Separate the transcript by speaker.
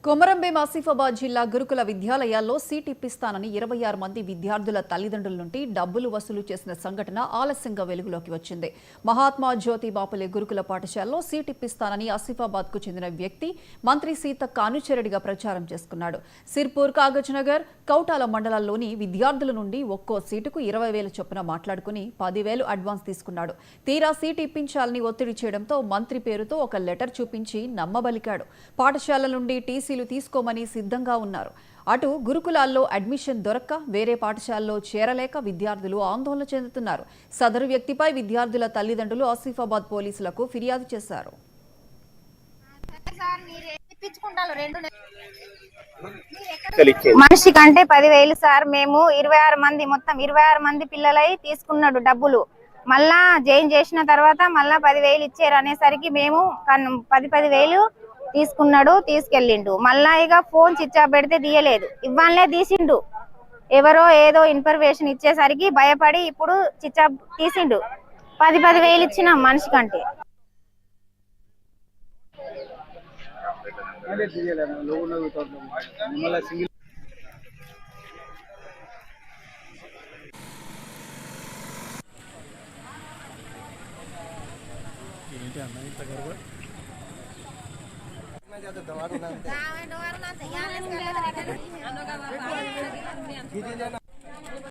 Speaker 1: కొమరంభీం ఆసిఫాబాద్ జిల్లా గురుకుల విద్యాలయాల్లో సీట్ ఇప్పిస్తానని 26 మంది విద్యార్థుల తల్లిదండ్రుల నుండి డబ్బులు వసూలు చేసిన సంఘటన ఆలస్యంగా వెలుగులోకి వచ్చింది. మహాత్మా జ్యోతి బాపులే గురుకుల పాఠశాలలో సీట్ ఇప్పిస్తానని ఆసిఫాబాద్కు చెందిన వ్యక్తి మంత్రి సీతక్క అనుచరుడిగా ప్రచారం చేసుకున్నాడు. సిర్పూర్, కాగజ్నగర్, కౌటాల మండలాల్లోని విద్యార్థుల నుండి ఒక్కో సీటుకు 20,000 చొప్పున మాట్లాడుకుని 10,000 అడ్వాన్స్ తీసుకున్నాడు. తీరా సీటు ఇప్పించాలని ఒత్తిడి చేయడంతో మంత్రి పేరుతో ఒక లెటర్ చూపించి నమ్మబలికాడు. పాఠశాల నుండి టీసీలు తీసుకోమని సిద్ధంగా ఉన్నారు. అటు గురుకులాల్లో అడ్మిషన్ దొరక్క వేరే పాఠశాలలో చేరలేక విద్యార్థులు ఆందోళన చెందుతున్నారు. సదరు వ్యక్తిపై విద్యార్థుల తల్లిదండ్రులు ఆసిఫాబాద్ పోలీసులకు ఫిర్యాదు చేశారు.
Speaker 2: మనిషి కంటే 10,000 సార్. మేము 26 మంది, మొత్తం 26 మంది పిల్లలై తీసుకున్నాడు డబ్బులు. మళ్ళా జాయిన్ చేసిన తర్వాత మళ్ళా 10,000 ఇచ్చారు అనేసరికి మేము 10,000 తీసుకున్నాడు, తీసుకెళ్ళిండు. మళ్ళా ఇక ఫోన్ స్విచ్ ఆఫ్ పెడితే తీయలేదు, ఇవ్వాలనే తీసిండు. ఎవరో ఏదో ఇన్ఫర్మేషన్ ఇచ్చేసరికి భయపడి ఇప్పుడు స్విచ్ ఆఫ్ తీసిండు. 10,000 ఇచ్చినాం మనిషి కంటే.
Speaker 3: दवार